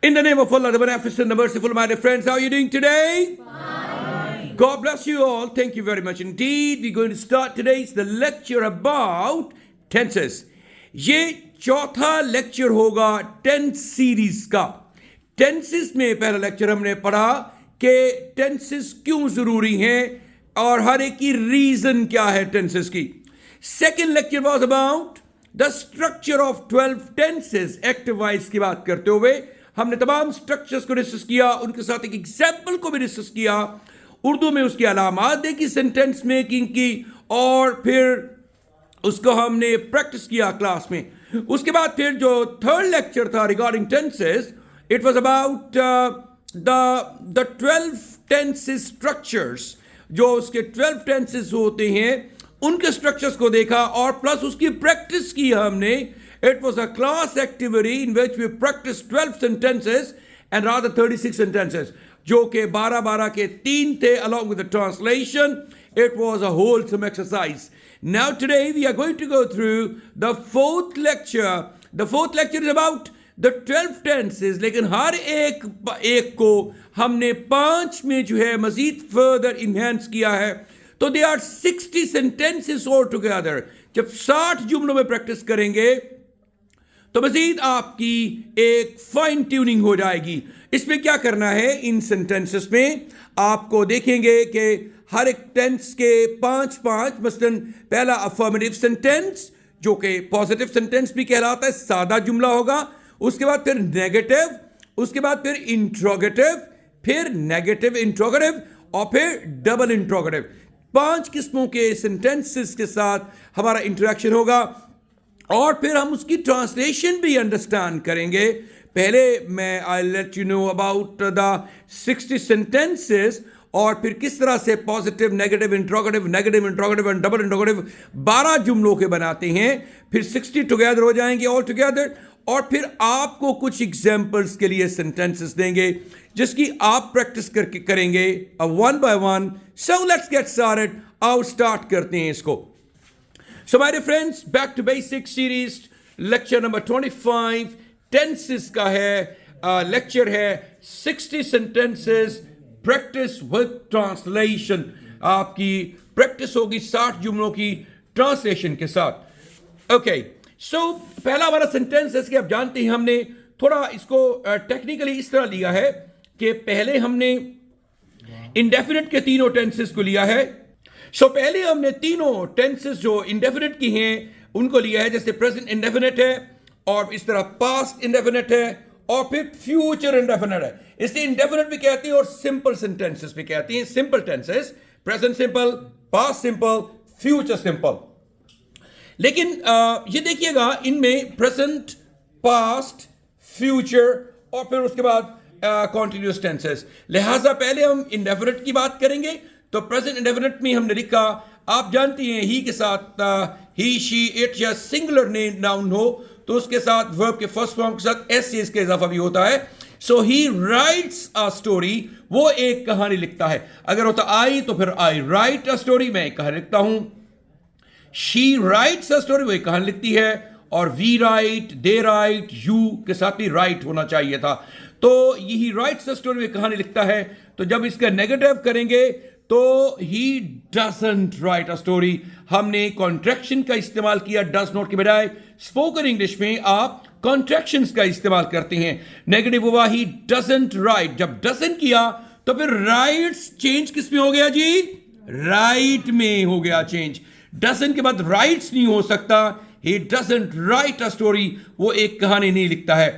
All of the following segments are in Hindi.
In the name of Allah, the Beneficent, the Merciful, my dear friends, how are you doing today? Fine. God bless you all. Thank you very much indeed. We're going to start today's the lecture about tenses. ये चौथा लेक्चर होगा टेंस सीरीज का. टेंसेस में पहला लेक्चर हमने पढ़ा कि टेंसेस क्यों जरूरी हैं और हर एक की रीजन क्या है टेंसेस की. Second lecture was about the structure of 12 tenses. Active voice की बात करते हुए हमने तमाम स्ट्रक्चर्स को डिस्कस किया, उनके साथ एक एग्जाम्पल को भी डिस्कस किया, उर्दू में उसकी अलामात देखी, सेंटेंस मेकिंग की, और फिर उसको हमने प्रैक्टिस किया क्लास में. उसके बाद फिर जो थर्ड लेक्चर था regarding tenses, it was about the 12 tenses structures. जो उसके 12 टेंसेस होते हैं उनके स्ट्रक्चर्स को देखा और प्लस उसकी प्रैक्टिस की हमने. It was a class activity in which we practiced 12 sentences and rather 36 sentences, जो कि 12 के 3 थे along with the translation. It was a wholesome exercise. Now today we are going to go through the fourth lecture. The fourth lecture is about the 12 tenses, लेकिन हर एक को हमने 5 में जो है मजीद further enhance किया है. तो they are 60 sentences all together. जब 60 जुमलों में प्रैक्टिस करेंगे तो मजीद आपकी एक फाइन ट्यूनिंग हो जाएगी. इसमें क्या करना है, इन सेंटेंसेस में आपको देखेंगे कि हर एक टेंस के 5 मसलन पहला अफर्मेटिव सेंटेंस जो कि पॉजिटिव सेंटेंस भी कहलाता है, सादा जुमला होगा. उसके बाद फिर नेगेटिव, उसके बाद फिर इंट्रोगेटिव, फिर नेगेटिव इंट्रोगेटिव और फिर डबल इंट्रोगेटिव. 5 किस्मों के सेंटेंसेस के साथ हमारा इंटरेक्शन होगा और फिर हम उसकी ट्रांसलेशन भी अंडरस्टैंड करेंगे. पहले मैं I let you know about the 60 sentences और फिर किस तरह से positive, negative interrogative and double interrogative 12 जुमलों के बनाते हैं. फिर 60 टुगेदर हो जाएंगे ऑल टुगेदर, और फिर आपको कुछ एग्जाम्पल्स के लिए सेंटेंसेस देंगे जिसकी आप प्रैक्टिस करके करेंगे one by one. So let's get started. आओ स्टार्ट करते हैं इसको. So my dear friends, back to basic series, lecture number 25, tenses का है, lecture है 60 sentences, practice with translation. आपकी practice होगी 60 जुमलों की translation के साथ. Okay, so पहला हमारा sentence है कि आप जानते हैं हमने थोड़ा इसको technically इस तरह लिया है कि पहले हमने indefinite के तीनों tenses को लिया है. सो पहले हमने तीनों टेंसेस जो इंडेफिनिट की हैं उनको लिया है, जैसे प्रेजेंट इंडेफिनिट है और इस तरह पास्ट इंडेफिनिट है और फिर फ्यूचर इंडेफिनिट है. इसलिए इंडेफिनिट भी कहती हैं और सिंपल सेंटेंसेस भी कहती हैं. Simple tenses present simple, past simple, future simple. लेकिन ये देखिएगा इनमें प्रेजेंट, पास्ट, फ्यूचर और फिर उसके बाद कॉन्टिन्यूस टेंसेस. लिहाजा पहले हम इंडेफिनिट की बात करेंगे. तो प्रेजेंट इंडेफिनिट में हमने लिखा, आप जानती हैं ही के साथ ही, शी, इट या सिंगुलर नाउन हो तो उसके साथ वर्ब के फर्स्ट फॉर्म के साथ एस इसका इजाफा भी होता है. सो ही राइट्स अ स्टोरी, वो एक कहानी लिखता है. अगर होता आई तो फिर आई राइट अ स्टोरी, मैं एक कहानी लिखता हूं. शी राइट्स अ स्टोरी, वो एक कहानी लिखती है. और we write, they write, you के साथ भी राइट होना चाहिए था. तो यही राइट्स अ स्टोरी, वो कहानी लिखता है. तो जब इसका नेगेटिव करेंगे तो he doesn't right a story. हमने कॉन्ट्रैक्शन का इस्तेमाल किया डज नॉट के बजाय. स्पोकन इंग्लिश में आप कॉन्ट्रैक्शंस का इस्तेमाल करते हैं. नेगेटिव हुआ ही डजंट राइट. जब डजंट किया तो फिर राइट्स चेंज किस में हो गया जी? राइट में हो गया चेंज. डजंट के बाद राइट्स नहीं हो सकता. He doesn't right a story, वो एक कहानी नहीं लिखता है.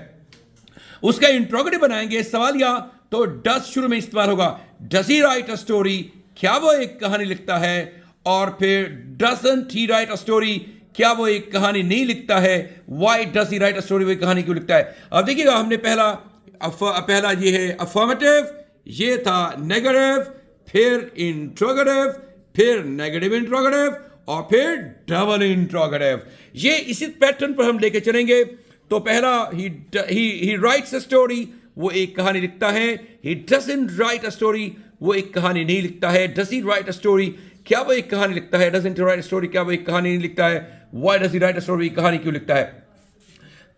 उसका इंट्रोगेटिव बनाएंगे सवालिया, तो डज शुरू में इस्तेमाल होगा. Does he write a story, क्या वो एक कहानी लिखता है. और फिर doesn't he write a story, क्या वो एक कहानी नहीं लिखता है. Why does he write a story, वो एक कहानी क्यों लिखता है. अब देखिएगा हमने पहला ये है अफर्मेटिव, ये था नेगेटिव, फिर इंट्रोगेटिव, फिर नेगेटिव इंट्रोगेटिव और फिर डबल इंट्रोगेटिव. ये इसी पैटर्न पर हम लेके चलेंगे. तो पहला ही राइट्स अ स्टोरी, वो एक कहानी लिखता है. He doesn't right a story, वो एक कहानी नहीं लिखता है. Does he write a story, क्या वो एक कहानी लिखता है. डजंट राइट अ स्टोरी, क्या वो एक कहानी नहीं लिखता है. Why does he write a story, कहानी क्यों लिखता है.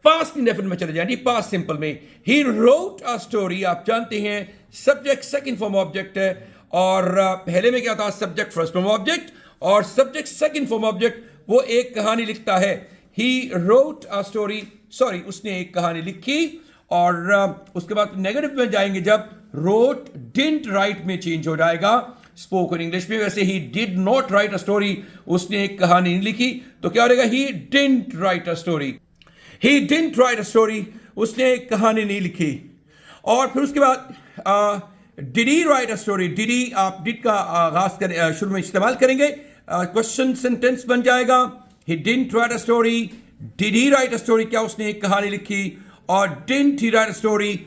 पास्ट इंडेफिनिट में चले जाएंगे, पास्ट सिंपल में। ही रोट अ स्टोरी, आप जानते हैं सब्जेक्ट सेकंड फॉर्म ऑब्जेक्ट है, और पहले में क्या था, सब्जेक्ट फर्स्ट फॉर्म ऑब्जेक्ट, और सब्जेक्ट सेकंड फॉर्म ऑब्जेक्ट वो एक कहानी लिखता है। He wrote a story, sorry उसने एक कहानी लिखी, और उसके बाद नेगेटिव में जाएंगे जब रोट डिडंट राइट में चेंज हो जाएगा स्पोकन इंग्लिश में। वैसे he did not right a story, उसने एक कहानी नहीं लिखी, तो क्या हो जाएगा, he didn't right a story. He didn't right a story, उसने एक कहानी नहीं लिखी। और फिर उसके बाद did he write a story, did he, आप डिड का आगाज करें शुरू में इस्तेमाल करेंगे, क्वेश्चन सेंटेंस बन जाएगा। He didn't right a story, did he write a story, क्या उसने एक कहानी लिखी, और didn't he write a story,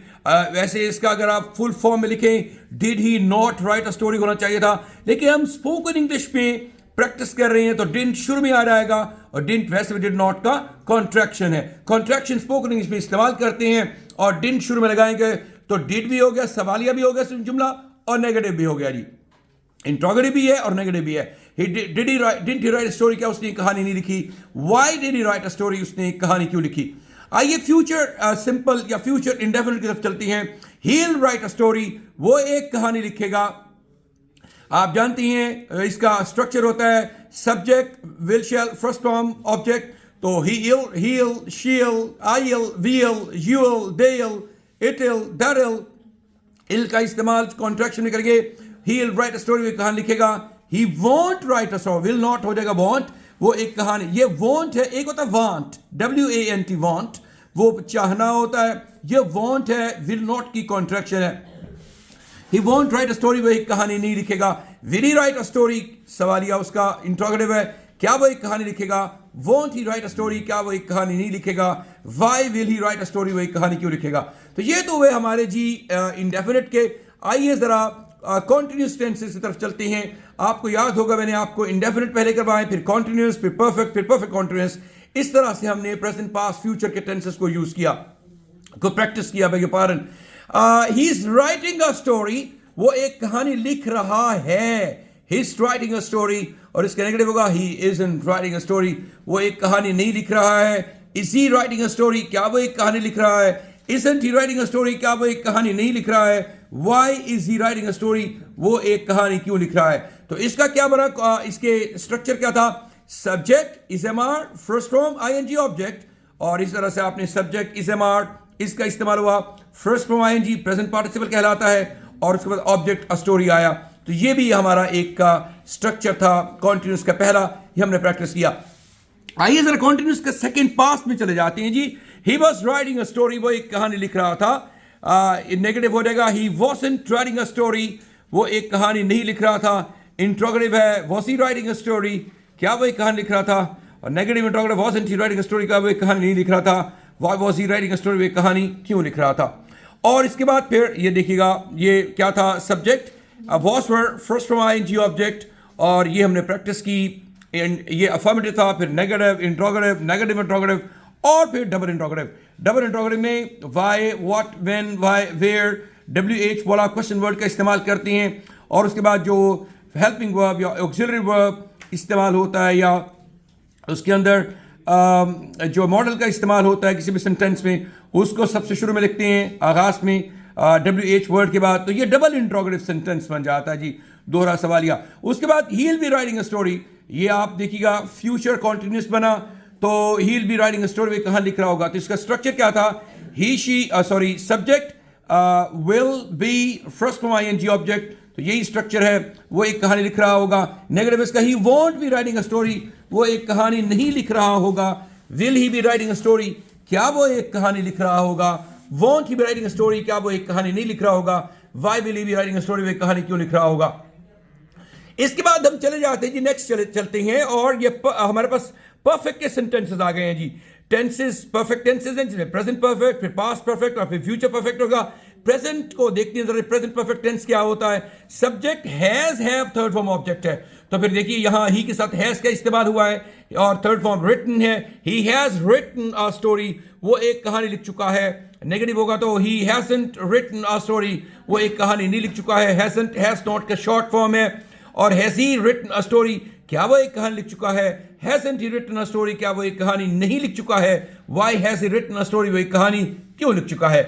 वैसे इसका अगर आप फुल फॉर्म में लिखें did he not right a story होना चाहिए था, लेकिन हम स्पोकन इंग्लिश में प्रैक्टिस कर रहे हैं तो डिडंट शुरू में आ जाएगा, और डिडंट वैसे भी डिड नॉट का कॉन्ट्रैक्शन है। कॉन्ट्रैक्शन स्पोकन इंग्लिश में इस्तेमाल करते हैं, और डिडंट शुरू में लगाएंगे तो डिड भी हो गया, सवालिया भी हो गया जुमला, और नेगेटिव भी हो गया जी, इंट्रोगेटिव भी है और नेगेटिव भी है। Didn't he write a story, क्या उसने कहानी नहीं लिखी। Why did he write a story, उसने कहानी क्यों लिखी। आइए फ्यूचर सिंपल या फ्यूचर इंडेफिनिट की तरफ चलती हैं। He will write a story, वो एक कहानी लिखेगा। आप जानती हैं इसका स्ट्रक्चर होता है subject will shell first form object, तो he will, she will, I will, we will, you will, they will, it will, that will, इल का इस्तेमाल कॉन्ट्रैक्शन में करेंगे। He will write a story, वो कहानी लिखेगा। ही won't write a story, will not हो जाएगा वॉन्ट, वो एक कहानी, ये वॉन्ट है, एक होता है वांट, WANT वांट, वो चाहना होता है, ये वॉन्ट है, विल नॉट की कॉन्ट्रैक्शन है। He won't write a story, वो एक कहानी नहीं लिखेगा। Will he write a story, सवालिया उसका इंट्रोगेटिव है, क्या वो एक कहानी लिखेगा। Won't he write a story, क्या वो एक कहानी नहीं लिखेगा। Why will he write a story, वो एक कहानी क्यों लिखेगा। तो ये तो हुए हमारे जी इंडेफिनिट के। आइए जरा कॉन्टिन्यूस टेंसेस की तरफ चलते हैं। आपको याद होगा मैंने आपको इंडेफिनिट पहले करवाए, फिर कॉन्टिन्यूस, फिर परफेक्ट कॉन्टिन्यूस, इस तरह से हमने प्रेजेंट पास्ट फ्यूचर के टेंसेस को यूज किया, को प्रैक्टिस किया। बेग पारन, he is writing a story, वो एक कहानी लिख रहा है। He is writing a story, और इसका नेगेटिव होगा ही इजंट राइटिंग अ स्टोरी, वो एक कहानी नहीं लिख रहा है। Is he writing a story, क्या वो एक कहानी लिख रहा है। Isn't he writing a story, क्या वो एक कहानी नहीं लिख रहा है। Why is he writing a story, वो एक कहानी क्यों लिख रहा है। तो इसका क्या बना, इसके स्ट्रक्चर क्या था, subject is am are, first form ING object, और इस तरह से आपने सब्जेक्ट इज एम आर, इसका इस्तेमाल हुआ, first form ING present participle कहलाता है, और उसके बाद ऑब्जेक्ट अ स्टोरी आया। तो ये भी हमारा एक का स्ट्रक्चर था कॉन्टिन्यूस का पहला, ये हमने प्रैक्टिस किया। आइए जरा कॉन्टिन्यूस का सेकंड पास्ट में चले जाते हैं जी। He was writing a story, वो एक कहानी लिख रहा था। नेगेटिव हो जाएगा he wasn't writing a story, वो एक कहानी नहीं लिख रहा था। इंट्रोगेटिव है was he writing a story, क्या वो एक कहानी लिख रहा था। और negative interrogative wasn't he writing a story, का वो एक कहानी नहीं लिख रहा था। Why was he writing a story, वो एक कहानी क्यों लिख रहा था। और इसके बाद फिर ये देखिएगा ये क्या था, subject was first from ING object, और ये हमने प्रैक्टिस की। ये अफर्मेटिव था, फिर नेगेटिव इंट्रोगेटिव, नेगेटिव इंट्रोगेटिव, और फिर डबल इंट्रोगेटिव। डबल इंट्रोगेटिव में why, what, when, why, where, WH वाला क्वेश्चन वर्ड का इस्तेमाल करते हैं, और उसके बाद जो हेल्पिंग वर्ब या ऑक्सिलरी वर्ब इस्तेमाल होता है, या उसके अंदर जो मॉडल का इस्तेमाल होता है किसी भी सेंटेंस में, उसको सबसे शुरू में लिखते हैं आगाज में WH वर्ड के बाद, तो ये डबल इंट्रोगेटिव सेंटेंस बन जाता है जी, दोहरा सवालिया। उसके बाद he will be writing a story, ये आप देखिएगा फ्यूचर कॉन्टिन्यूस बना, तो he will be writing a story, वे कहां लिख रहा होगा। तो इसका स्ट्रक्चर क्या था, he she sorry subject will be first from ING object, तो यही स्ट्रक्चर है, वो एक कहानी लिख रहा होगा। नेगेटिव इसका he won't be writing a story, वो एक कहानी नहीं लिख रहा होगा। Will he be writing a story, क्या वो एक कहानी लिख रहा होगा। Won't he be writing a story, क्या वो एक कहानी नहीं लिख रहा होगा। Why will he be writing a story, वो एक कहानी क्यों लिख रहा होगा। इसके बाद हम चले जाते हैं जी, नेक्स्ट चलते हैं, और ये हमारे पास परफेक्ट के सेंटेंसेस आ गए हैं जी। टेंसेस परफेक्ट टेंसेस हैं जिसमें प्रेजेंट परफेक्ट, फिर पास्ट परफेक्ट, और फिर फ्यूचर परफेक्ट होगा। प्रेजेंट को देखते हैं जरा, प्रेजेंट परफेक्ट टेंस क्या होता है। Subject has have third form object है, तो फिर देखिए यहां ही के साथ हैज का इस्तेमाल हुआ है, और थर्ड फॉर्म रिटन है। He has written a story, वो एक कहानी लिख चुका है। नेगेटिव होगा तो he hasn't written a story, वो एक कहानी नहीं लिख चुका है। हैजंट हैज नॉट का शॉर्ट फॉर्म है। और has he written a story, क्या वो एक कहानी लिख चुका है। Hasn't he written a story, क्या वो एक कहानी नहीं लिख चुका है? Why has he written a story, वो एक कहानी क्यों लिख चुका है?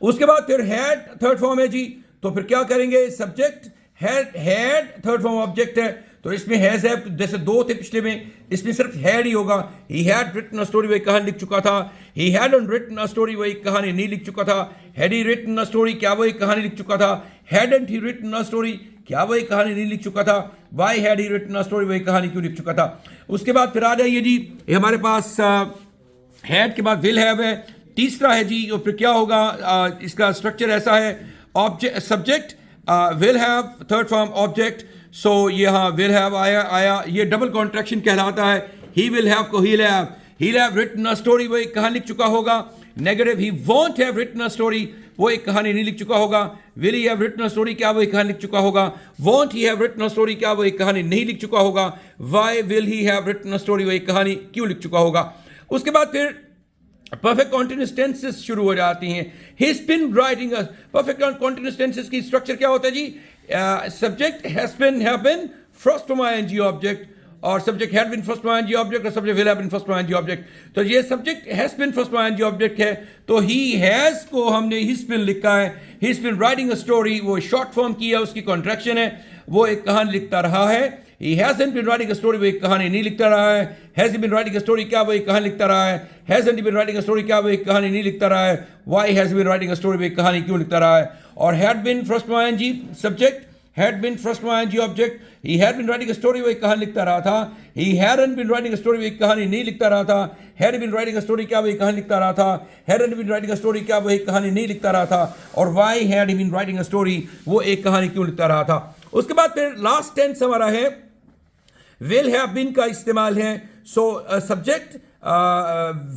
उसके बाद फिर हैड थर्ड फॉर्म है जी, तो फिर क्या करेंगे? Subject had third form object है, तो इसमें हैज है, जैसे दो थे पिछले में, इसमें सिर्फ हैड ही होगा। He had written a story, वो एक कहानी लिख चुका था। He hadn't written a story, वो एक कहानी नहीं लिख चुका था। Had he written a story, क्या वो एक कहानी लिख चुका था? Hadn't he written a story, क्या वो एक कहानी नहीं लिख चुका था? Why had he written a story, वो एक कहानी क्यों लिख चुका था? उसके बाद फिर आ जाइए जी, ये हमारे पास हैड के बाद विल हैव है, तीसरा है जी, और फिर क्या होगा? इसका स्ट्रक्चर ऐसा है, object subject will have third form object. So यहाँ विल हैव आया, ये डबल कॉन्ट्रैक्शन कहलाता है। ही विल हैव को he have written a story, वो एक कहानी लिख चुका होगा। Negative, he won't have written a story, वो एक कहानी नहीं लिख चुका होगा। Will he have written a story, क्या वो एक कहानी लिख चुका होगा? Won't he have written a story, क्या वो एक कहानी नहीं लिख चुका होगा? Why will he have written a story, वो एक कहानी क्यों लिख चुका होगा? उसके बाद फिर परफेक्ट कॉन्टिन्यूअस टेंसेस शुरू हो जाती हैं। He been writing a, perfect continuous tenses की स्ट्रक्चर क्या होता है जी? Subject has been, have been, first form ING object, और subject had been first form ING object, और subject will have been first form ING object. तो ये subject has been first form ING object है, तो ही हैज को हमने हिज बिन लिखा है। His bin writing a story, वो शॉर्ट फॉर्म की है, उसकी कॉन्ट्रैक्शन है, वो एक कहानी लिखता रहा है। He hasn't been writing a story, वो एक कहानी नहीं लिखता रहा है। Has he been writing a story, क्या वो एक कहानी लिखता रहा है? Hasn't he been writing a story, क्या वो एक कहानी नहीं लिखता रहा है? Why has he been writing a story, वो एक कहानी क्यों लिखता रहा है? और had been first person ing subject, had been first person ing object, he had been writing a story, वो एक कहानी लिखता रहा था। He hadn't been writing a story, वो एक कहानी नहीं लिखता रहा था। Had been writing a story, क्या वो एक कहानी लिखता रहा था? Hadn't been writing a story, क्या वो एक कहानी नहीं लिखता रहा था? और why had he been writing a story, वो एक कहानी क्यों लिखता रहा था? उसके बाद फिर लास्ट टेंस हमारा है विल हैव बीन का इस्तेमाल है। So subject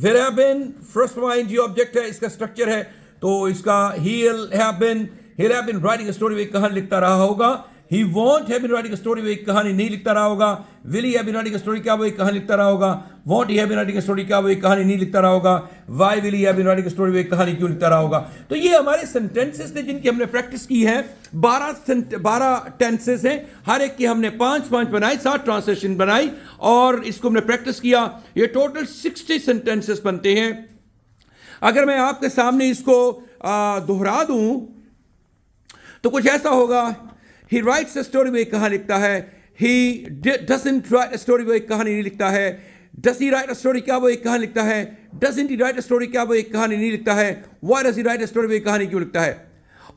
will have been, first ING object है, इसका स्ट्रक्चर है, तो इसका he'll have been writing a story, वो एक कहानी लिखता रहा होगा। he won't have been writing a story, वो एक कहानी नहीं लिखता रहा होगा। will he have been writing a story, क्या वो एक कहानी लिखता रहा होगा? won't he have been writing a story, क्या वो एक कहानी नहीं लिखता रहा होगा? why will he have been writing a story, वो एक कहानी क्यों लिखता रहा होगा? तो ये हमारे सेंटेंसेस थे जिनकी हमने प्रैक्टिस की है। 12 टेंसेस हैं, हर एक की हमने 5 बनाई, 7 ट्रांसलेशन बनाई, और इसको हमने प्रैक्टिस किया। ये टोटल 60 सेंटेंसेस बनते हैं। अगर मैं आपके सामने इसको दोहरा दूं तो कुछ ऐसा होगा। ही राइट्स अ स्टोरी, वो एक कहानी लिखता है। He doesn't right a story, वो एक कहानी नहीं लिखता है। Does he write a story, क्या वो एक कहानी लिखता है? Doesn't he write a story, क्या वो एक कहानी नहीं लिखता है? Why does he write a story, वो एक कहानी क्यों लिखता है?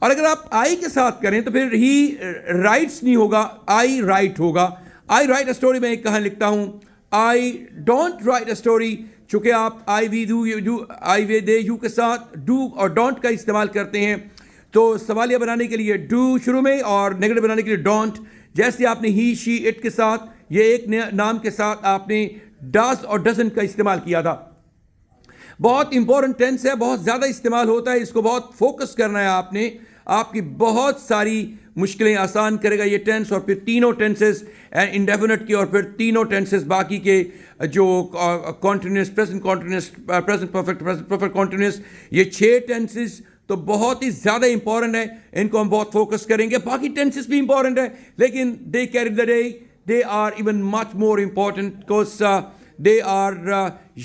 और अगर आप आई के साथ करें तो फिर ही राइट्स नहीं होगा, आई राइट होगा। आई राइट अ स्टोरी, मैं एक कहानी लिखता हूं। I don't write a story, चूंकि आप I we do I we they you के साथ डू और डोंट का इस्तेमाल करते हैं, तो सवालिया बनाने के लिए डू शुरू में और नेगेटिव बनाने के लिए डोंट। जैसे आपने ही, शी, इट के साथ, ये एक नाम के साथ आपने डज और डजंट का इस्तेमाल किया था। बहुत इंपॉर्टेंट टेंस है, बहुत ज़्यादा इस्तेमाल होता है, इसको बहुत फोकस करना है आपने। आपकी बहुत सारी मुश्किलें आसान करेगा ये टेंस। और फिर तीनों टेंसेस इंडेफिनिट की, और फिर तीनों टेंसेस बाकी के जो continuous, present continuous, present perfect continuous, ये 6 टेंसेस तो बहुत ही ज़्यादा इंपॉर्टेंट है, इनको हम बहुत फोकस करेंगे। बाकी टेंसेस भी इंपॉर्टेंट है, लेकिन they carry the day, they are even much more important because they are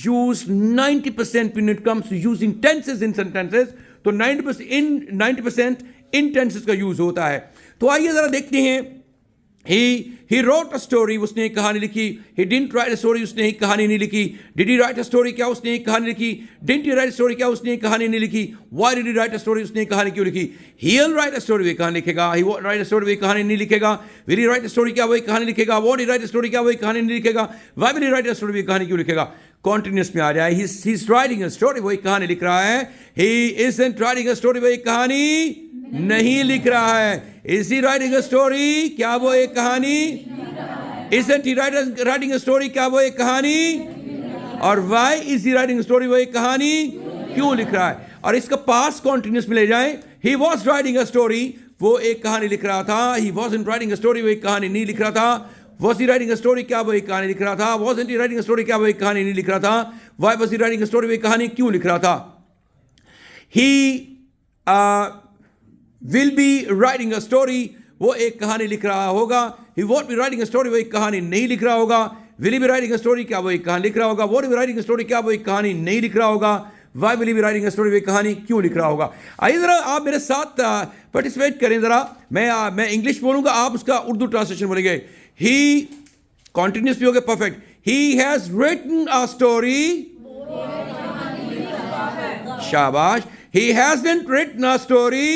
used 90% when it comes to using tenses in sentences। तो 90% in tenses का यूज होता है। तो आइए जरा देखते हैं। He wrote a story, उसने एक कहानी लिखी। He didn't write a story, उसने एक कहानी नहीं लिखी। Did he write a story, क्या उसने एक कहानी लिखी? Didn't he write a story, क्या उसने एक कहानी नहीं लिखी? Why did he write a story, उसने एक कहानी क्यों लिखी? He'll write a story, वो एक कहानी लिखेगा। He won't write a story, वो एक कहानी नहीं लिखेगा। Will he write a story, क्या वो एक कहानी लिखेगा? Won't he write a story, क्या वो एक कहानी नहीं लिखेगा? Why will he write a story, वो एक कहानी क्यों लिखेगा? कॉन्टिन्यूस में आ जाए। He's writing a story, वो एक कहानी लिख रहा है। He isn't writing a story, वो एक कहानी नहीं लिख रहा है। Is he writing a story, क्या वो एक कहानी? Isn't he writing a story, क्या वो एक कहानी? और why is he writing a story, वो एक कहानी क्यों लिख रहा है? और इसका पास्ट कॉन्टिन्यूस में ले जाएं। He was writing a story, वो एक कहानी लिख रहा था। He wasn't writing a story, वो एक कहानी नहीं लिख रहा था। Was he writing a story, क्या वो एक कहानी लिख रहा था? Wasn't he writing a story, क्या वो एक कहानी नहीं लिख रहा था? Why was he writing a story, वो एक कहानी क्यों लिख रहा था? He will be writing a story, वो एक कहानी लिख रहा होगा। He won't be writing a story, वो एक कहानी नहीं लिख रहा होगा। Will he be writing a story, क्या वो एक कहानी लिख रहा होगा? Won't be writing a story, क्या वो एक कहानी नहीं लिख रहा होगा? Why will he be writing a story, वे कहानी क्यों लिख रहा होगा? आइए ज़रा आप मेरे साथ पार्टिसिपेट करें ज़रा। मैं इंग्लिश बोलूँगा, आप उसका उर्दू ट्रांसलेशन बोलेंगे। ही कॉन्टिन्यूस भी हो गया, perfect. He has written a story, शाबाश। He hasn't written a story,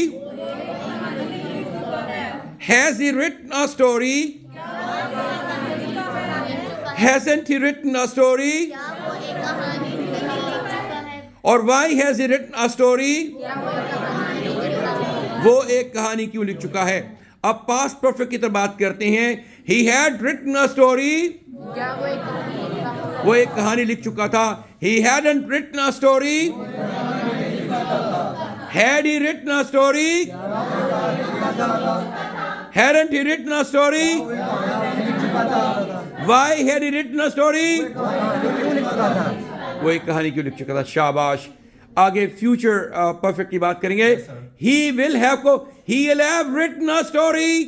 has he written a story, hasn't he written a story, और why has he written a story, वो एक कहानी क्यों लिख चुका है? अब पास्ट परफेक्ट की तरफ बात करते हैं। He had written a story, वो एक कहानी लिख चुका था। He hadn't written a story, had he written a story, hadn't he written a story, why had he written a story, वो एक कहानी क्यों लिख चुका था? शाबाश। आगे फ्यूचर परफेक्ट की बात करेंगे। He will have written a story,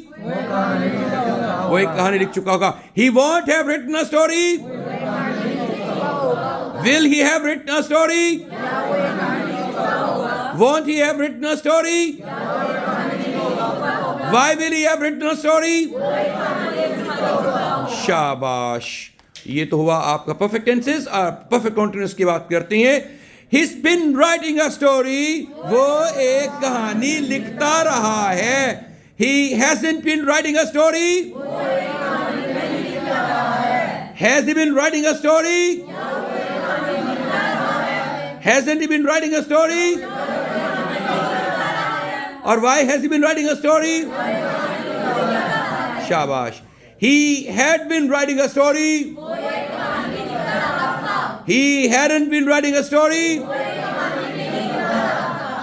वो एक कहानी लिख चुका होगा। He won't have written a story, will he have written a story, won't he have written a story, why will he have written a story? शाबाश। ये तो हुआ आपका परफेक्ट टेंसेस। परफेक्ट कॉन्टिन्यूस की बात करते हैं। He's been writing a story, वो एक कहानी लिखता रहा है। He hasn't been writing a story, has he been writing a story, hasn't he been writing a story, or why has he been writing a story? शाबाश। He had been writing a story, he hadn't been writing a story,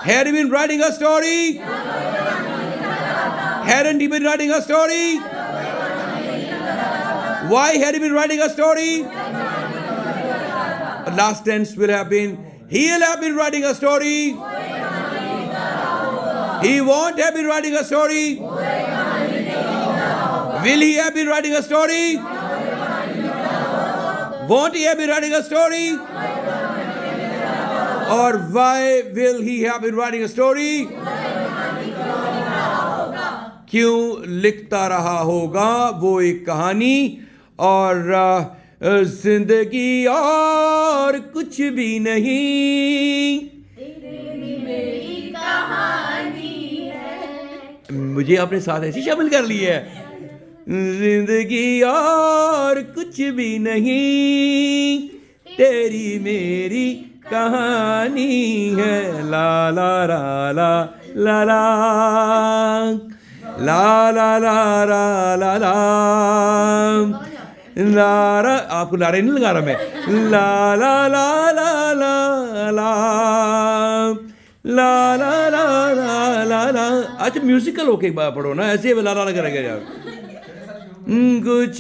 had he been writing a story, hadn't he been writing a story, why had he been writing a story? The last tense will have been, he'll have been writing a story, he won't have been writing a story, will he have been writing a story, won't he have been writing a story, or why will he have been writing a story? क्यों लिखता रहा होगा वो एक कहानी? और जिंदगी और कुछ भी नहीं, मुझे अपने साथ ऐसी शामिल कर ली है। जिंदगी और कुछ भी नहीं, तेरी मेरी कहानी है। ला ला ला ला ला ला ला ला ला ला ला ला। आपको नारे नहीं लगा रहा मैं। ला ला ला ला ला ला ला ला ला ला ला ला। अच्छा म्यूजिकल होके पढ़ो ना, ऐसे ला ला करेंगे यार। कुछ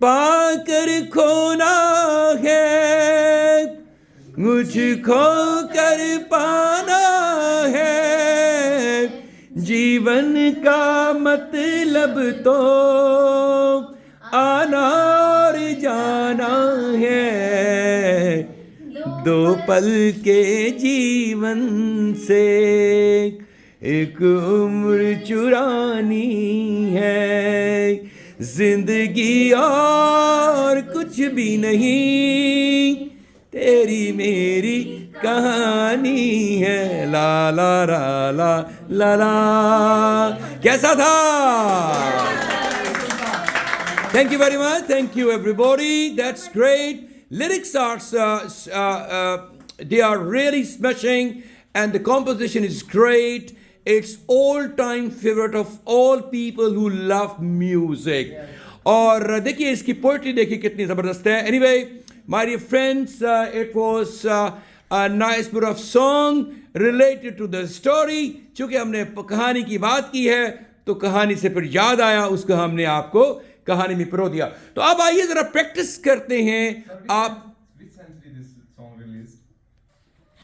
पाकर खोना है, कुछ खो कर पाना है, जीवन का मतलब तो आना और जाना है। दो पल के जीवन से एक उम्र चुरानी है। जिंदगी और कुछ भी नहीं, तेरी मेरी कहानी है। ला ला ला ला ला ला। कैसा था? Thank you very much. Thank you everybody. That's great. Lyrics are they are really smashing, and the composition is great. It's all-time favorite of all people who love music. और देखिए इसकी पोइट्री देखिए कितनी ज़बरदस्त है. Anyway, my dear friends, it was a nice bit of song related to the story. चूँकि हमने कहानी की बात की है तो कहानी से फिर याद आया, उसको हमने आपको कहानी में पिरो दिया. तो अब आइए जरा प्रैक्टिस करते हैं. आप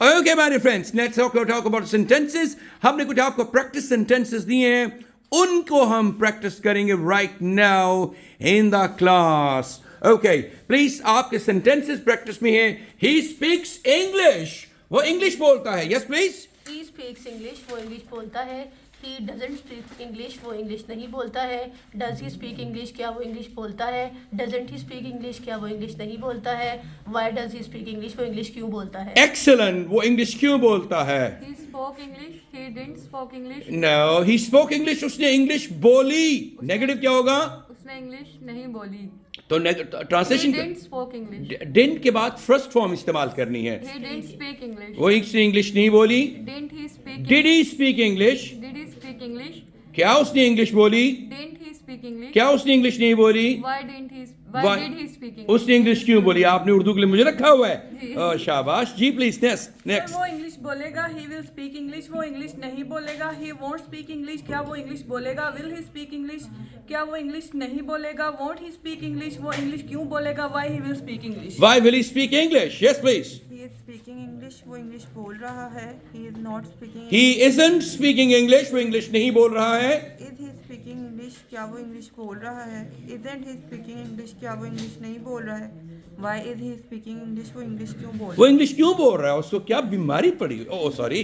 Okay, my dear friends, let's talk about sentences. हमने कुछ आपको practice sentences दिए हैं, उनको हम practice करेंगे right now in the class. Okay please आपके सेंटेंसेस प्रैक्टिस में है. ही स्पीक्स इंग्लिश, वो इंग्लिश बोलता है. Yes please. He speaks English, वो इंग्लिश बोलता है. ही डजंट स्पीक इंग्लिश, वो इंग्लिश नहीं बोलता है. डज ही स्पीक इंग्लिश, क्या वो इंग्लिश बोलता है. डजंट ही स्पीक इंग्लिश, क्या वो इंग्लिश नहीं बोलता है. Why does he speak English, वो इंग्लिश क्यों बोलता है. एक्सीलेंट, वो इंग्लिश क्यों बोलता है. He spoke English. He didn't spoke English. No, he spoke English, उसने इंग्लिश बोली. नेगेटिव क्या होगा. उसने इंग्लिश नहीं बोली. तो He translation didn't spoke English. Didn't के बाद फर्स्ट फॉर्म इस्तेमाल करनी है. He didn't speak English. वो इसने इंग्लिश नहीं बोली. Didn't he speak did he speak English, Did he speak English? क्या उसने इंग्लिश बोली. Didn't he speak English? क्या उसने इंग्लिश नहीं बोली. Why didn't he? Why Why- did he speak English? उसने इंग्लिश क्यों बोली. आपने उर्दू के लिए मुझे रखा हुआ है. शाबाश जी. Please next. वो इंग्लिश बोलेगा, ही विल स्पीक इंग्लिश. वो इंग्लिश नहीं बोलेगा, ही वोंट स्पीक इंग्लिश. क्या वो इंग्लिश बोलेगा. विल ही स्पीक इंग्लिश, क्या वो इंग्लिश नहीं बोलेगा. वोंट ही स्पीक इंग्लिश, वो इंग्लिश क्यों बोलेगा. Why he will speak English. Why will he speak English. Yes please. He is speaking English, वो इंग्लिश बोल रहा है. He is not speaking. He isn't speaking English, वो इंग्लिश नहीं बोल रहा है. इज ही स्पीकिंग इंग्लिश, क्या वो इंग्लिश बोल रहा है. इजंट ही स्पीकिंग इंग्लिश, क्या वो इंग्लिश नहीं बोल रहा है. Why is he speaking English, वो इंग्लिश क्यों बोल वो रहा इंग्लिश क्यों बोल रहा है. उसको क्या बीमारी पड़ी. Oh sorry.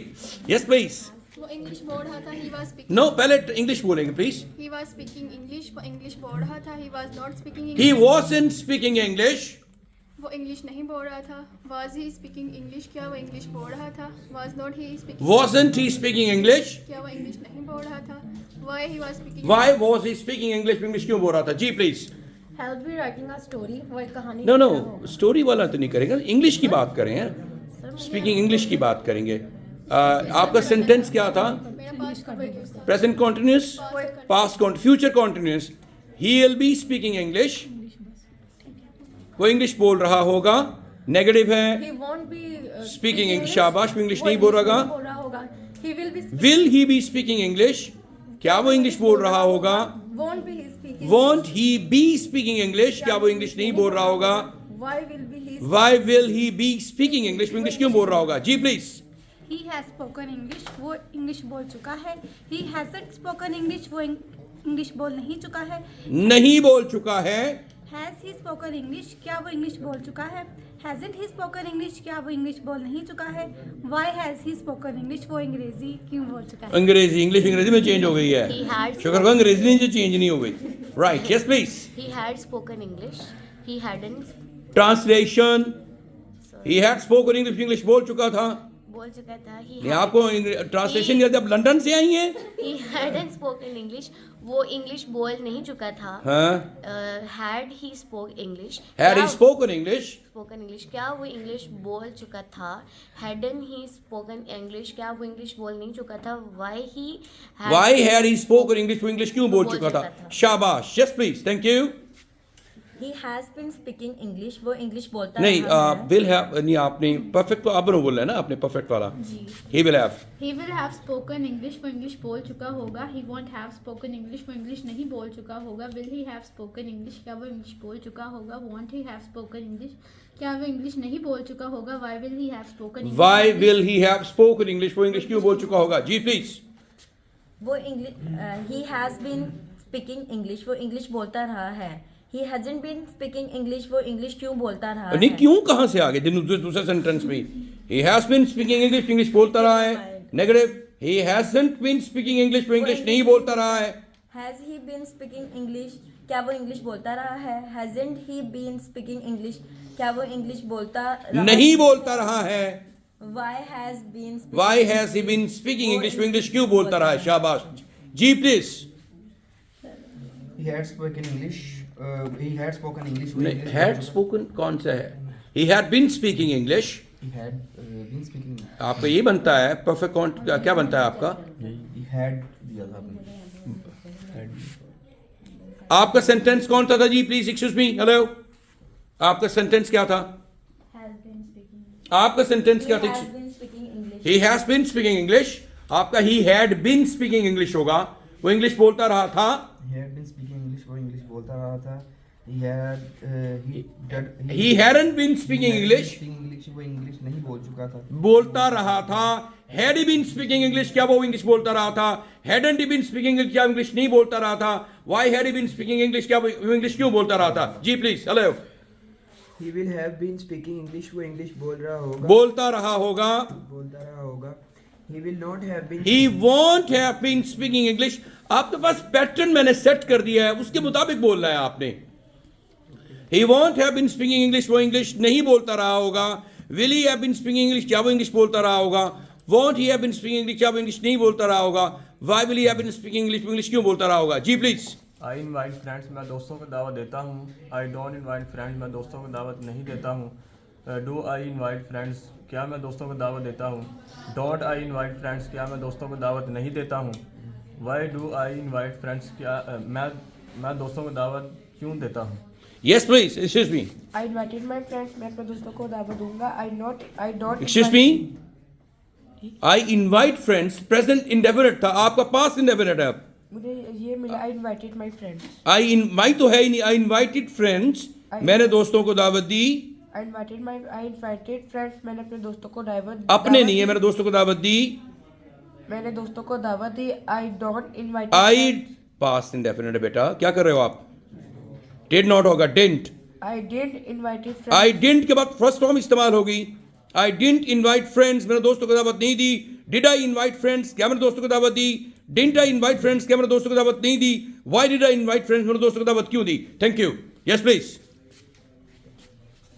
Yes please. वो इंग्लिश बोल रहा था. ही वाज स्पीकिंग. नो, पहले इंग्लिश बोलेंगे please. He was speaking English. वो इंग्लिश बोल रहा था. He was not speaking he English. Wasn't speaking English. वो इंग्लिश नहीं बोल रहा था. वाज ही स्पीकिंग इंग्लिश, क्या वो इंग्लिश बोल रहा था. Was not he speaking. Wasn't he speaking English. क्या वो इंग्लिश नहीं बोल रहा था. Why he was speaking. Why was he speaking English, English क्यों बोल रहा था. जी please. Help be writing a story, वो एक कहानी नो नो, लिख रहा होगा. स्टोरी वाला तो नहीं करेंगे. इंग्लिश की बात करें. स्पीकिंग इंग्लिश की बात करेंगे. आपका सेंटेंस क्या था. मेरा पास कंटिन्यूस था. Present continuous, past future continuous. He will B speaking English, वो इंग्लिश बोल रहा होगा. नेगेटिव है. He won't be Speaking speak English, शाबाश, वो इंग्लिश वो नहीं बोल इंग्लिश रहा. नहीं बोल रहा होगा. He will be speaking. Will he be speaking English, क्या वो इंग्लिश बोल रहा होगा. Won't be he speaking. Want he be speaking English, क्या वो इंग्लिश नहीं बोल रहा होगा. Why will be he? Why will he be speaking English, वो इंग्लिश क्यों बोल रहा होगा. जी please. He has spoken English, वो इंग्लिश बोल चुका है. He hasn't spoken English, वो इंग्लिश बोल नहीं चुका है. नहीं बोल चुका है. Has he spoken English, क्या वो इंग्लिश बोल चुका है. Hasn't he spoken English, क्या वो इंग्लिश बोल नहीं चुका है. Why has he spoken English, वो अंग्रेजी क्यों बोल चुका है. अंग्रेजी, इंग्लिश अंग्रेजी में चेंज हो गई है. He had शुक्र करो अंग्रेजी में जो चेंज नहीं हो गई. Right. Yes please. He had spoken English. He hadn't translation. He had spoken English, English बोल चुका था. बोल चुका था. नहीं, आपको ट्रांसलेशन याद. आप लंदन से आई हैं. He hadn't spoken English. वो इंग्लिश बोल नहीं चुका था. हाँ. Had he spoke English? Had he spoken English. Spoken English, क्या वो इंग्लिश बोल चुका था. Hadn't he spoken English, क्या वो इंग्लिश बोल नहीं चुका था. Why had he spoken English, वो इंग्लिश क्यों बोल चुका था. शाबाश. Yes please. Thank you. He has been speaking English, वो इंग्लिश बोलता नहीं, रहा है. विल हैव नहीं. आपने परफेक्ट तो अब बोला है ना आपने, परफेक्ट वाला. ही will have. He will have spoken English, वो इंग्लिश बोल चुका होगा. He won't have spoken English, वो इंग्लिश नहीं बोल चुका होगा. Will he have spoken English, क्या वो इंग्लिश बोल चुका होगा. Won't he have spoken English, क्या वो इंग्लिश नहीं बोल चुका होगा. Why will he have spoken English, why will he have spoken English, वो इंग्लिश क्यों बोल चुका होगा. जी प्लीज. वो English he has been speaking English, वो इंग्लिश बोलता रहा है. He hasn't been speaking English, वो इंग्लिश क्यों बोलता रहा नहीं, है. क्यों कहाँ से आ गए दूसरे सेंटेंस में. He has been speaking English, English बोलता रहा है. Negative. He hasn't been speaking English, वो इंग्लिश नहीं बोलता रहा है. Has he been speaking English, क्या वो इंग्लिश बोलता रहा है. Hasn't he been speaking English, क्या वो इंग्लिश बोलता रहा नहीं बोलता रहा है. Why has been speaking why has he been speaking English, वो इंग्लिश क्यों बोलता रहा है. शाबाश. जी please. He had spoken English. He had spoken English. नहीं, हैड स्पोकन कौन सा है. He had been speaking English. He had been speaking. आपका ये बनता है परफेक्ट. कौन क्या बनता है आपका. He had दिया था आपने. Had. आपका सेंटेंस कौन सा था जी. Please excuse me. हेलो. आपका सेंटेंस क्या था. आपका सेंटेंस क्या He था. has been speaking English. He has been speaking English. आपका he had been speaking English होगा. वो इंग्लिश बोलता रहा था. He had been speaking English, वो इंग्लिश बोलता रहा था. he had he hadn't been speaking English. English वो इंग्लिश नहीं बोल चुका था. बोलता रहा था. Had he been speaking English? क्या वो इंग्लिश बोलता रहा था? Hadn't he been speaking English? क्या इंग्लिश नहीं बोलता रहा था? Why had he been speaking English? क्या वो इंग्लिश क्यों बोलता रहा था? जी please. Hello. He will have been speaking English वो इंग्लिश बोल रहा होगा. बोलता रहा होगा. बोलता रहा होगा. He will not have been. He won't have been speaking English. आपके पास पैटर्न मैंने सेट कर दिया है, उसके मुताबिक बोल रहा है आपने. He won't have been speaking English वो इंग्लिश नहीं बोलता रहा होगा. Will he have been speaking English? क्या वो इंग्लिश बोलता रहा होगा? Won't he have been speaking English? क्या वो इंग्लिश नहीं बोलता रहा होगा? Why will he have been speaking English? वो इंग्लिश क्यों बोलता रहा होगा? जी प्लीज. आई इनवाइट फ्रेंड्स, मैं दोस्तों को दावत देता हूँ. आई डोंट इनवाइट फ्रेंड्स, मैं दोस्तों को दावत नहीं देता हूँ. डू आई इनवाइट फ्रेंड्स, क्या मैं दोस्तों को दावत देता हूँ. डोंट आई इनवाइट फ्रेंड्स, क्या मैं दोस्तों को दावत नहीं देता हूँ. Why do I invite friends, क्या मैं दोस्तों को दावत क्यों देता हूँ. Yes please. Excuse me. I invited my friends, मैं अपने दोस्तों को दावत दूंगा. I don't Excuse me. I invite friends. Present indefinite था, आपका past indefinite है. मुझे ये मिला. I invited my friends. my तो है ही नहीं. I invited friends. मैंने दोस्तों को दावत दी. I invited friends, मैंने अपने दोस्तों को दावत. अपने नहीं है, मैंने दोस्तों को दावत दी. मैंने दोस्तों को दावत दी. I don't invite. I past indefinite है बेटा. क्या कर रहे हो आप? Did not होगा. Didn't. I did invited friends. I didn't के बाद फर्स्ट फॉर्म इस्तेमाल होगी. I didn't invite friends, मैंने दोस्तों को दावत नहीं दी. Did I invite friends? क्या मैंने दोस्तों को दावत दी? Didn't I invite friends? क्या मैंने दोस्तों को दावत नहीं दी? Why did I invite friends? मैंने दोस्तों को दावत क्यों दी? Thank you. Yes please.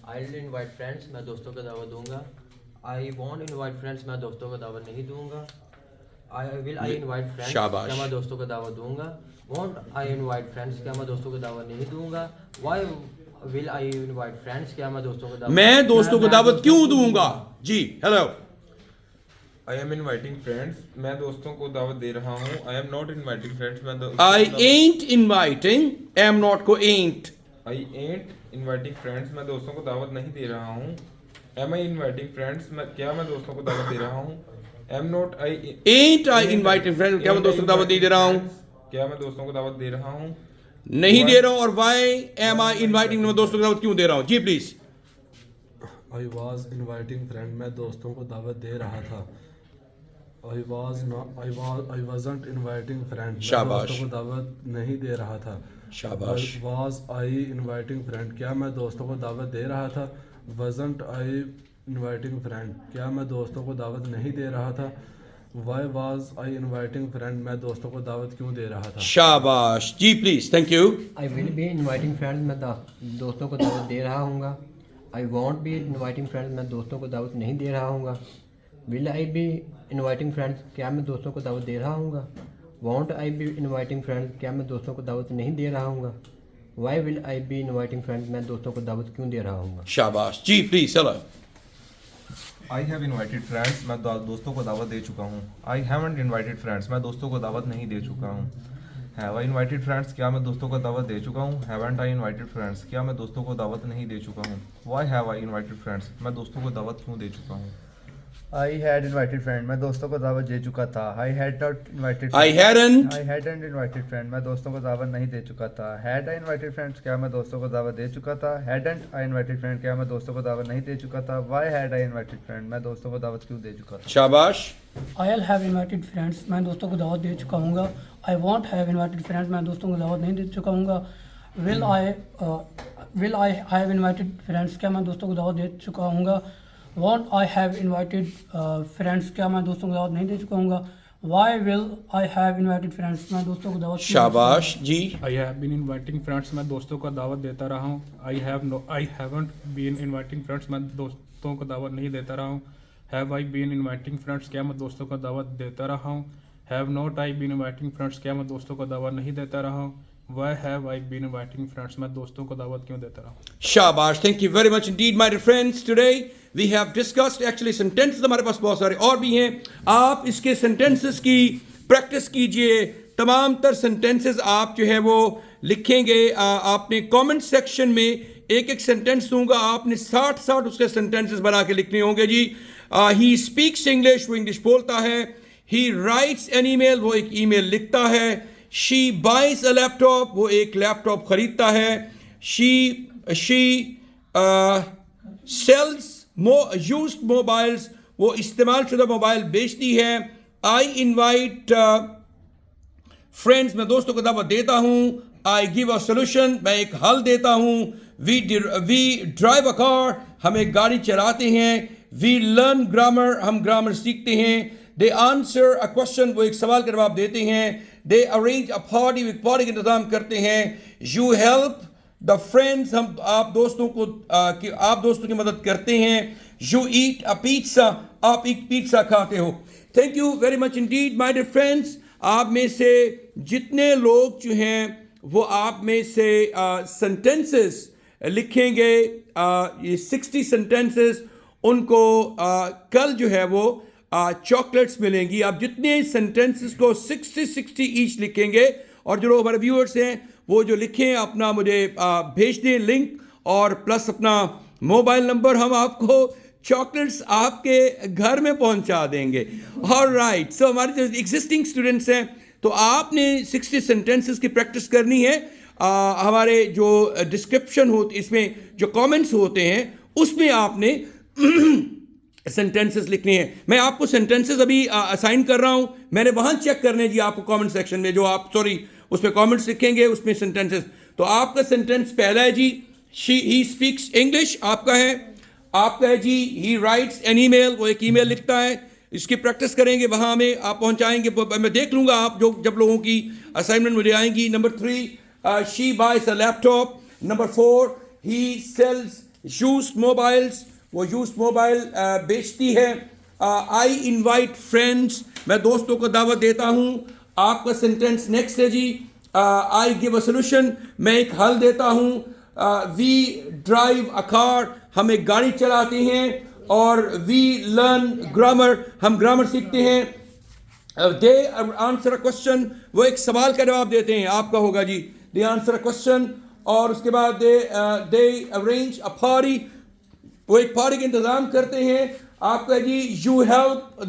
I will invite friends, मैं दोस्तों को दावत दूंगा. I won't invite friends, मैं दोस्तों को दावत नहीं दूंगा. I invite friends, शाबाश. क्या मैं दोस्तों को दावत दूंगा. Won't I invite friends, क्या मैं दोस्तों को दावत नहीं दूंगा. Why will I invite friends, क्या मैं दोस्तों को दावत. मैं दोस्तों को दावत क्यों दूंगा. जी. Hello. I am inviting friends, मैं दोस्तों को दावत दे रहा हूँ. I am not inviting friends, मैं I ain't inviting. am not को ain't. I ain't inviting friends, मैं दोस्तों को दावत नहीं दे रहा हूँ. Am I inviting friends, क्या मैं दोस्तों को दावत दे रहा हूँ. Am not I. Ain't I inviting friends, क्या मैं दोस्तों को दावत नहीं दे रहा हूँ. क्या मैं दोस्तों को दावत दे रहा हूँ. नहीं दे रहा हूँ. और why am I inviting, मैं दोस्तों को दावत क्यों दे रहा हूँ. जी please. I was inviting friend, मैं दोस्तों को दावत दे रहा था. I wasn't inviting friend, मैं दोस्तों को दावत नहीं दे रहा था. शाबाश. Was I inviting friend, क्या मैं दोस्तों को दावत दे रहा था. Wasn't I inviting friend, क्या मैं दोस्तों को दावत नहीं दे रहा था. Why was I inviting friend, मैं दोस्तों को दावत क्यों दे रहा था. शाबाश. जी please. Thank you. I will be inviting friends, मैं दोस्तों को दावत दे रहा हूँगा. I won't be inviting friends, मैं दोस्तों को दावत नहीं दे रहा हूँगा. Will I be inviting friends, क्या मैं दोस्तों को दावत दे रहा हूँगा. Won't I be inviting friends, क्या मैं दोस्तों को दावत नहीं दे रहा हूँगा. Why will I be inviting friends, मैं दोस्तों को दावत क्यों दे रहा हूँगा. शाबाश. जी प्लीज. चलो. I have invited friends, मैं दोस्तों को दावत दे चुका हूँ. I haven't invited friends, मैं दोस्तों को दावत नहीं दे चुका हूँ. Have I invited friends, क्या मैं दोस्तों को दावत दे चुका हूँ. Haven't I invited friends, क्या मैं दोस्तों को दावत नहीं दे चुका हूँ. Why have I invited friends, मैं दोस्तों को दावत क्यों दे चुका हूँ. I had invited friend, मैं दोस्तों को दावत दे चुका था. I had not invited. I hadn't. I hadn't invited friend, मैं दोस्तों को दावत नहीं दे चुका था. Had I invited friends, क्या मैं दोस्तों को दावत दे चुका था. Hadn't I invited friend, क्या मैं दोस्तों को दावत नहीं दे चुका था. Why had I invited friend, मैं दोस्तों को दावत क्यों दे चुका था. शाबाश. I'll have invited friends, मैं दोस्तों को दावत दे चुका हूँगा. I won't have invited friends, मैं दोस्तों को दावत नहीं दे चुका हूँगा. Will I have invited friends, क्या मैं दोस्तों को दावत दे चुका हूँगा. Won't I have invited friends, क्या मैं दोस्तों को दावत नहीं दे चुका हूँगा. Why will I have invited friends, मैं दोस्तों को दावत. शाबाश. जी. I have been inviting friends, मैं दोस्तों को दावत देता रहा हूँ. I haven't been inviting friends, मैं दोस्तों को दावत नहीं देता रहा हूँ. Have I been inviting friends, क्या मैं दोस्तों को दावत देता रहा हूँ. Have not I been inviting friends, क्या मैं दोस्तों को दावत नहीं देता रहा हूँ. Why have I been inviting friends, मैं दोस्तों को दावत क्यों देता रहा हूँ. शाबाश. Thank you very much indeed my dear friends. Today we have discussed actually sentences हमारे पास बहुत सारे और भी हैं. आप इसके sentences की प्रैक्टिस कीजिए. तमाम तर sentences आप जो है वो लिखेंगे. आपने कमेंट सेक्शन में एक एक सेंटेंस दूंगा. आपने 60 उसके sentences बना के लिखने होंगे जी. He speaks English, वो इंग्लिश बोलता है. He writes an email, वो एक ईमेल लिखता है. She buys a laptop, वो एक लैपटॉप खरीदता है. she sells used mobiles, वो इस्तेमाल शुदा मोबाइल बेचती है. I invite friends, मैं दोस्तों को दावत देता हूँ. I give a solution, मैं एक हल देता हूँ. We drive a car, हम एक गाड़ी चलाते हैं. We learn grammar, हम ग्रामर सीखते हैं. They answer a question, वो एक सवाल का जवाब देते हैं. They arrange a party, वो एक पार्टी का इंतजाम करते हैं. You help the friends, हम आप दोस्तों की मदद करते हैं. You eat a pizza, आप एक पिज्जा खाते हो. Thank you very much indeed, my dear friends. आप में से जितने लोग जो हैं वो आप में से sentences लिखेंगे, ये 60 sentences, उनको कल जो है वो चॉकलेट्स मिलेंगी. आप जितने सेंटेंसेस को 60 ईच लिखेंगे, और जो लोग हमारे व्यूअर्स हैं वो जो लिखें अपना मुझे भेज दें लिंक और प्लस अपना मोबाइल नंबर, हम आपको चॉकलेट्स आपके घर में पहुंचा देंगे. ऑलराइट, सो हमारे जो एग्जिस्टिंग स्टूडेंट्स हैं तो आपने 60 सेंटेंसेस की प्रैक्टिस करनी है. हमारे जो डिस्क्रिप्शन होते, इसमें जो कमेंट्स होते हैं उसमें आपने सेंटेंसेस लिखने हैं. मैं आपको सेंटेंसेस अभी असाइन कर रहा हूं, मैंने वहां चेक करने जी आपको कमेंट सेक्शन में, जो आप उसमें कमेंट्स लिखेंगे उसमें सेंटेंसेस. तो आपका सेंटेंस पहला है जी ही स्पीक्स इंग्लिश, आपका है जी ही राइट्स एन ईमेल, वो एक ईमेल लिखता है. इसकी प्रैक्टिस करेंगे, वहां में आप पहुंचाएंगे, मैं देख लूंगा आप जब लोगों की असाइनमेंट मुझे आएंगी. Number 3 she buys a laptop. Number 4 he sells used mobiles, वो यूज्ड मोबाइल बेचती है. आई इनवाइट फ्रेंड्स, मैं दोस्तों को दावत देता हूँ. आपका सेंटेंस नेक्स्ट है जी आई गिव अ सोल्यूशन, मैं एक हल देता हूँ. वी ड्राइव अ कार, हम एक गाड़ी चलाते हैं. और वी लर्न ग्रामर, हम ग्रामर सीखते हैं. दे आंसर अ क्वेश्चन, वो एक सवाल का जवाब देते हैं. आपका होगा जी दे आंसर अ क्वेश्चन. और उसके बाद दे अरेंज अ पार्टी, वो एक पार्टी का इंतजाम करते हैं. आपका जी यू हेल्प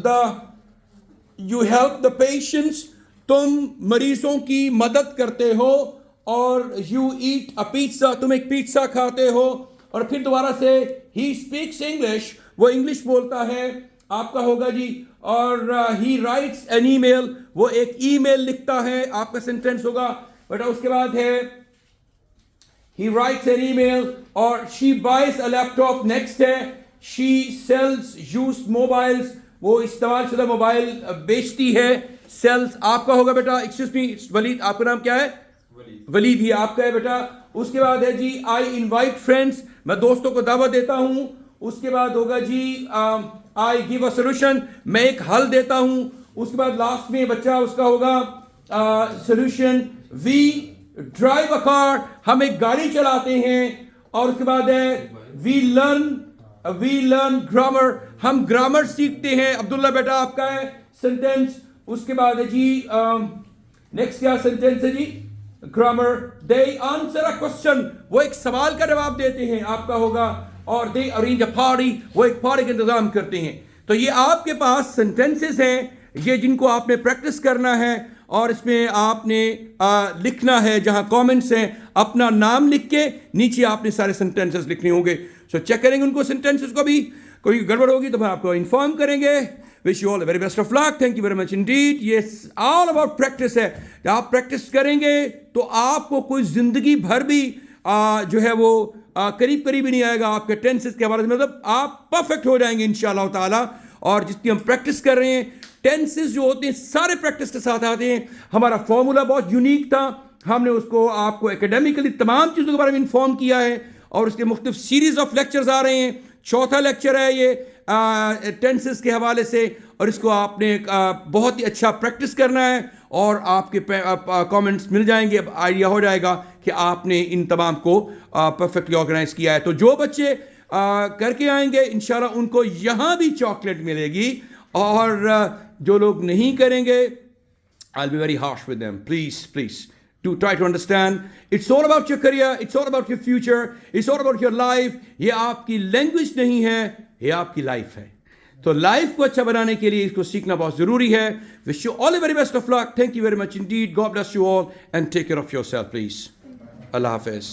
द पेशेंट्स, तुम मरीजों की मदद करते हो. और यू ईट अ पिज्जा, तुम एक पिज्जा खाते हो. और फिर दोबारा से ही स्पीक्स इंग्लिश, वो इंग्लिश बोलता है. आपका होगा जी. और ही राइट्स एन ईमेल, वो एक ईमेल लिखता है. आपका सेंटेंस होगा बेटा. उसके बाद है he writes an email. और she buys a laptop. next है she sells used mobiles, वो इस्तेमाल शुदा मोबाइल बेचती है. sells आपका होगा बेटा. एक्सक्यूज मी वलीद, आपका नाम क्या है? वलीद ही आपका है बेटा. उसके बाद है जी I invite friends, मैं दोस्तों को दावत देता हूँ. उसके बाद होगा जी I give a solution, मैं एक हल देता हूँ. उसके बाद लास्ट में बच्चा उसका होगा solution. we drive a car, हम एक गाड़ी चलाते हैं. और उसके बाद है वी लर्न ग्रामर, हम ग्रामर सीखते हैं. अब्दुल्ला बेटा आपका है सेंटेंस. उसके बाद है जी नेक्स्ट क्या सेंटेंस है जी grammar. They answer a question, वो एक सवाल का जवाब देते हैं. आपका होगा. और दे अरेंज अ पार्टी, वो एक पार्टी का इंतजाम करते हैं. तो ये आपके पास सेंटेंसेस हैं, ये जिनको आपने प्रैक्टिस करना है. और इसमें आपने लिखना है, जहां कमेंट्स हैं अपना नाम लिख के नीचे आपने सारे सेंटेंसेस लिखने होंगे. सो चेक करेंगे उनको सेंटेंसेस को. भी कोई गड़बड़ होगी तो हम आपको इन्फॉर्म करेंगे. Wish you all the very best of luck. Thank you very much Indeed. ये ऑल अबाउट प्रैक्टिस है. जब आप प्रैक्टिस करेंगे तो आपको कोई जिंदगी भर भी जो है वो करीब ही नहीं आएगा आपके टेंसेस के हवाले से. मतलब आप परफेक्ट हो जाएंगे इंशाअल्लाह ताला. और जितनी हम प्रैक्टिस कर रहे हैं, टेंसेस जो होते हैं सारे प्रैक्टिस के साथ आते हैं. हमारा फॉर्मूला बहुत यूनिक था, हमने उसको आपको एकेडमिकली तमाम चीज़ों के बारे में इन्फॉर्म किया है. और उसके मुख्तलिफ सीरीज ऑफ लेक्चर्स आ रहे हैं. चौथा लेक्चर है ये टेंसेस के हवाले से. और इसको आपने बहुत ही अच्छा प्रैक्टिस करना है. और आपके कमेंट्स मिल जाएंगे. अब आइडिया हो जाएगा कि आपने इन तमाम को परफेक्टली ऑर्गेनाइज किया है. तो जो बच्चे करके आएंगे इंशाल्लाह उनको यहाँ भी चॉकलेट मिलेगी. और जो लोग नहीं करेंगे, I'll be very harsh with them. Please do try to understand. It's all about your career, it's all about your future, it's all about your life. ये आपकी लैंग्वेज नहीं है, ये आपकी लाइफ है. तो लाइफ को अच्छा बनाने के लिए इसको सीखना बहुत ज़रूरी है. Wish you all the very best of luck. Thank you very much indeed. God bless you all and take care of yourself, please. Allah Hafiz.